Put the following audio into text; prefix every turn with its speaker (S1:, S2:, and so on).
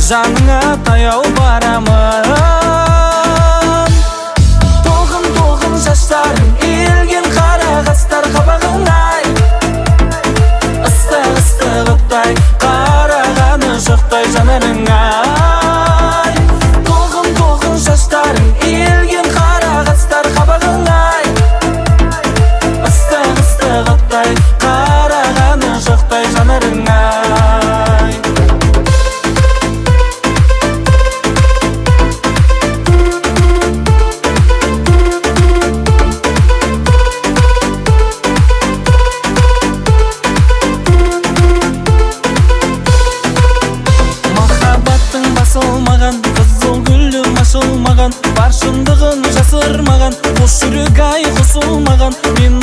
S1: жаныңа таяу барамын. Толқын шаштарың иілген қара қастар қабағыңай, ыстық оттай қарағаны жоқтай жанарыңай. Толқын шаштарың иілген қара қастар қабағыңай, ыстық оттай қарағаны жоқтай жанарыңай. Басылмаған, қызыл гүлім ашылмаған, бар шындығын жасырмаған, қос жүрек ай қосылмаған. Мен